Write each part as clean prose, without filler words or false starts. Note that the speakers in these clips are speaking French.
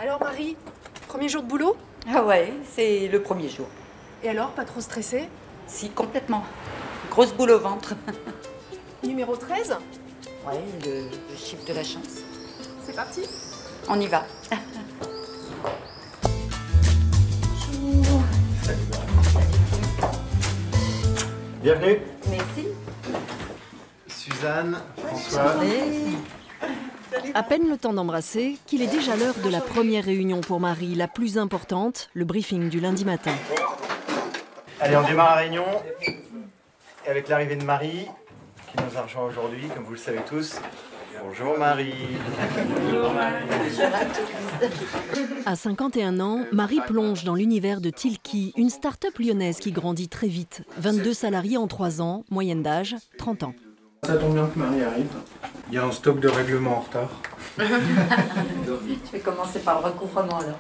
Alors Marie, premier jour de boulot? Ah ouais, c'est le premier jour. Et alors, pas trop stressée? Si, complètement. Grosse boule au ventre. Numéro 13? Ouais, le chiffre de la chance. C'est parti? On y va. Bienvenue. Merci. Suzanne, François. À peine le temps d'embrasser qu'il est déjà l'heure de la première réunion pour Marie, la plus importante, le briefing du lundi matin. Allez, on démarre la réunion. Et avec l'arrivée de Marie, qui nous a rejoint aujourd'hui, comme vous le savez tous. Bonjour Marie. Bonjour Marie. À 51 ans, Marie plonge dans l'univers de Tilki, une start-up lyonnaise qui grandit très vite. 22 salariés en 3 ans, moyenne d'âge 30 ans. Ça tombe bien que Marie arrive. Il y a un stock de règlements en retard. Je vais commencer par le recouvrement alors.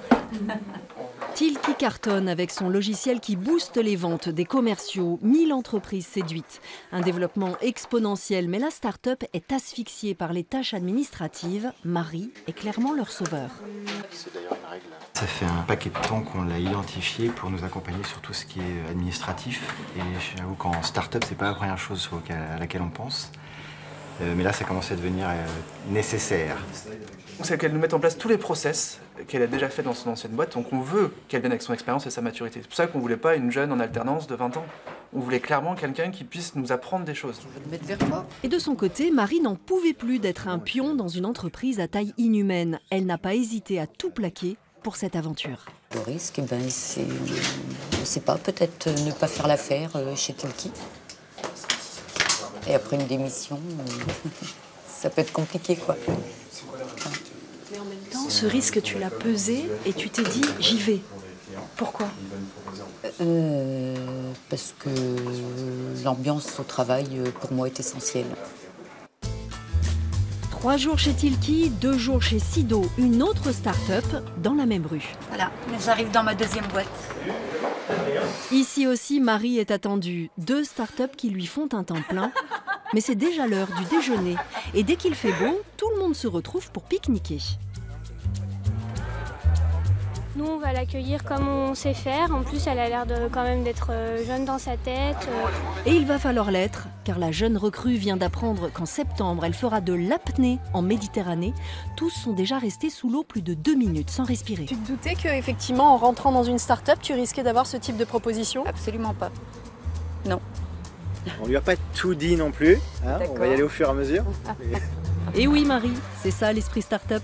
Tilki cartonne avec son logiciel qui booste les ventes des commerciaux, 1000 entreprises séduites. Un développement exponentiel, mais la start-up est asphyxiée par les tâches administratives. Marie est clairement leur sauveur. C'est d'ailleurs une règle. Ça fait un paquet de temps qu'on l'a identifié pour nous accompagner sur tout ce qui est administratif. Et j'avoue qu'en start-up, c'est pas la première chose à laquelle on pense. Mais là, ça commence à devenir nécessaire. C'est qu'elle nous mette en place tous les process qu'elle a déjà fait dans son ancienne boîte. Donc on veut qu'elle vienne avec son expérience et sa maturité. C'est pour ça qu'on ne voulait pas une jeune en alternance de 20 ans. On voulait clairement quelqu'un qui puisse nous apprendre des choses. Et de son côté, Marie n'en pouvait plus d'être un pion dans une entreprise à taille inhumaine. Elle n'a pas hésité à tout plaquer pour cette aventure. Le risque, c'est, je ne sais pas, peut-être ne pas faire l'affaire chez Tilki. Et après une démission, ça peut être compliqué, quoi. Mais en même temps, ce risque, tu l'as pesé et tu t'es dit, j'y vais. Pourquoi? Parce que l'ambiance au travail, pour moi, est essentielle. 3 jours chez Tilki, 2 jours chez Sido, une autre start-up dans la même rue. Voilà, j'arrive dans ma deuxième boîte. Ici aussi, Marie est attendue. 2 start-up qui lui font un temps plein. Mais c'est déjà l'heure du déjeuner. Et dès qu'il fait beau, tout le monde se retrouve pour pique-niquer. Nous, on va l'accueillir comme on sait faire. En plus, elle a l'air quand même d'être jeune dans sa tête. Et il va falloir l'être, car la jeune recrue vient d'apprendre qu'en septembre, elle fera de l'apnée en Méditerranée. Tous sont déjà restés sous l'eau plus de 2 minutes sans respirer. Tu te doutais qu'effectivement, en rentrant dans une start-up, tu risquais d'avoir ce type de proposition? Absolument pas. Non. On lui a pas tout dit non plus. Hein, on va y aller au fur et à mesure. Et oui, Marie, c'est ça l'esprit start-up.